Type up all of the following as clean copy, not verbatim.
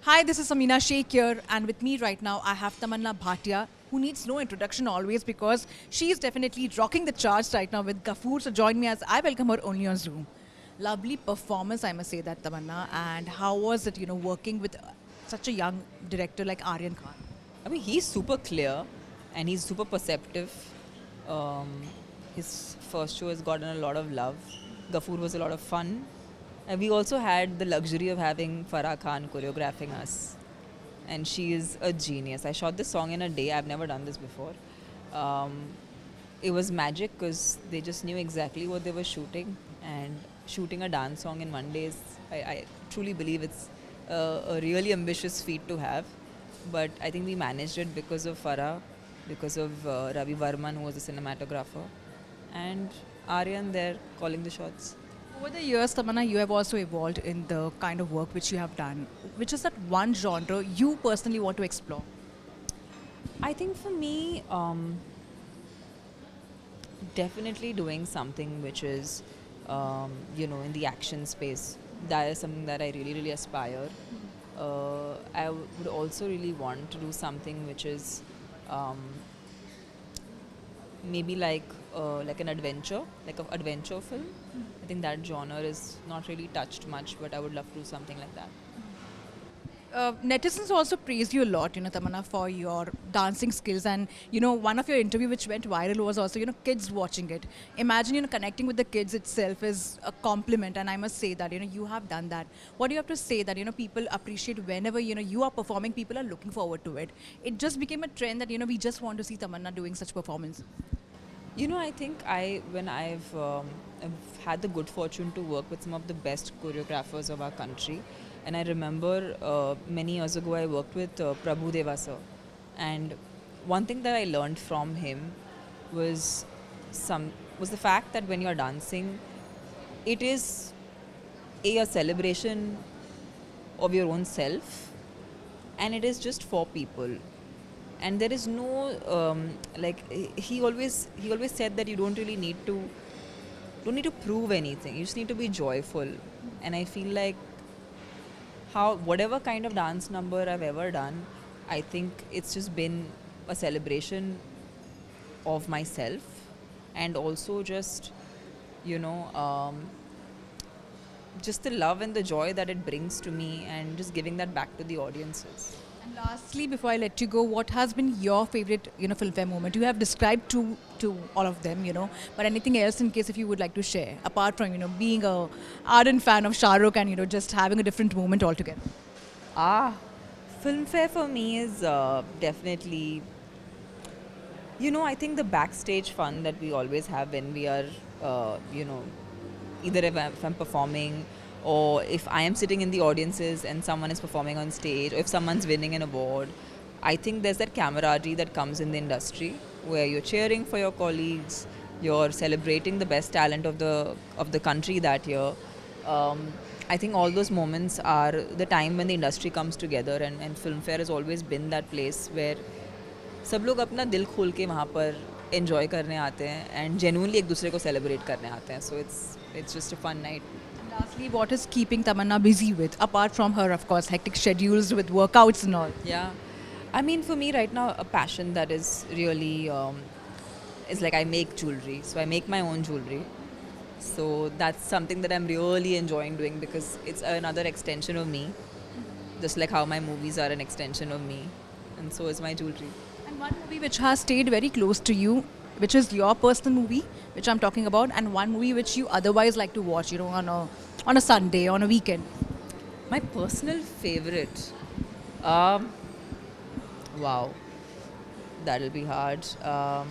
Hi, this is Amina Sheikh here, and with me right now I have Tamanna Bhatia, who needs no introduction always because she is definitely rocking the charts right now with Gafoor. So join me as I welcome her only on Zoom. Lovely performance, I must say that, Tamanna. And how was it, working with such a young director like Aryan Khan? I mean, he's super clear and he's super perceptive. Um, his first show has gotten a lot of love. Gafoor was a lot of fun. And we also had the luxury of having Farah Khan choreographing us. And she is a genius. I shot this song in a day. I've never done this before. Um, it was magic because they just knew exactly what they were shooting. And shooting a dance song in one day is, I truly believe it's a really ambitious feat to have. But I think we managed it because of Farah, because of Ravi Varman, who was a cinematographer, and Aryan there calling the shots. Over the years, Tamanna, you have also evolved in the kind of work which you have done. Which is that one genre you personally want to explore? I think for me, definitely doing something which is, in the action space. That is something that I really, really aspire. I would also really want to do something which is um, maybe like an adventure, like an adventure film. I think that genre is not really touched much, but I would love to do something like that. Netizens also praised you a lot, Tamanna, for your dancing skills. And, one of your interview which went viral was also, kids watching it. Imagine, connecting with the kids itself is a compliment. And I must say that, you have done that. What do you have to say that, people appreciate whenever, you are performing, people are looking forward to it. It just became a trend that, we just want to see Tamanna doing such performance. I think when I've had the good fortune to work with some of the best choreographers of our country, and I remember many years ago I worked with Prabhu Deva sir, and one thing that I learned from him was was the fact that when you're dancing, it is a celebration of your own self, and it is just for people, and there is no he always said that you don't need to prove anything. You just need to be joyful. And I feel like how whatever kind of dance number I've ever done, I think it's just been a celebration of myself, and also just you know just the love and the joy that it brings to me, and just giving that back to the audiences. And lastly, before I let you go, what has been your favorite, filmfare moment? You have described to all of them, but anything else in case if you would like to share, apart from, being a ardent fan of Shah Rukh and, just having a different moment altogether. Ah, Filmfare for me is definitely, I think the backstage fun that we always have when we are, either if I'm performing, or if I am sitting in the audiences and someone is performing on stage, or if someone's winning an award. I think there's that camaraderie that comes in the industry where you're cheering for your colleagues, you're celebrating the best talent of the country that year. I think all those moments are the time when the industry comes together, and Filmfare has always been that place where सब लोग अपना दिल खोल के वहाँ पर enjoy करने आते हैं and genuinely एक दूसरे को celebrate करने आते हैं. So it's just a fun night. Lastly, what is keeping Tamanna busy with, apart from her, of course, hectic schedules with workouts and all? Yeah, I mean, for me right now, a passion that is really is like I make jewelry. So I make my own jewelry. So that's something that I'm really enjoying doing because it's another extension of me, just like how my movies are an extension of me, and so is my jewelry. And one movie which has stayed very close to you, which is your personal movie, which I'm talking about, and one movie which you otherwise like to watch, on a Sunday, on a weekend. My personal favorite. Um, wow, that'll be hard. I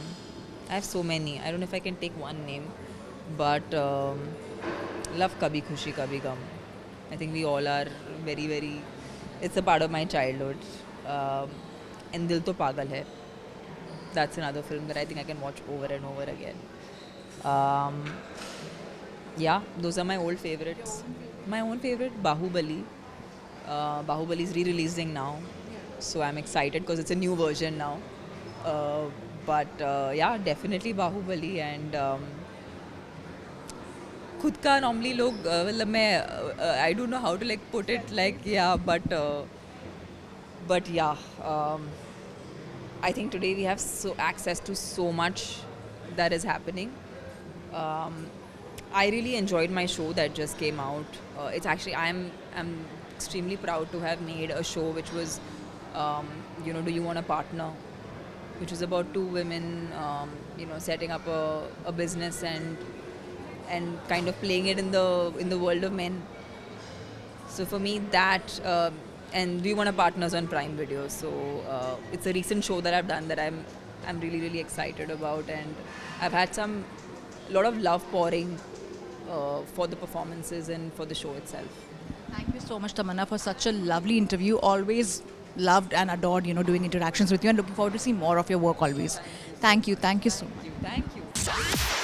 have so many. I don't know if I can take one name, but love Kabhi Khushi Kabhi Gum. I think we all are very very. It's a part of my childhood. Um, and Dil To Pagal Hai. That's another film that I think I can watch over and over again. Um, yeah, those are my old favorites. My own favorite, Bahubali. Bahubali is re-releasing now, so I'm excited because it's a new version now. But yeah, definitely Bahubali. And खुद का normally लोग मतलब मैं I don't know how to like put it like, yeah, but But yeah, I think today we have so access to so much that is happening. Um, I really enjoyed my show that just came out. It's actually I'm extremely proud to have made a show which was, Do You Want a Partner, which was about two women, setting up a business and kind of playing it in the world of men. So for me, that and We Want a Partners on Prime Video. So it's a recent show that I've done that I'm really excited about, and I've had some lot of love pouring for the performances and for the show itself. Thank you so much, Tamanna, for such a lovely interview. Always loved and adored, doing interactions with you, and looking forward to see more of your work always. Thank you so much. Thank you.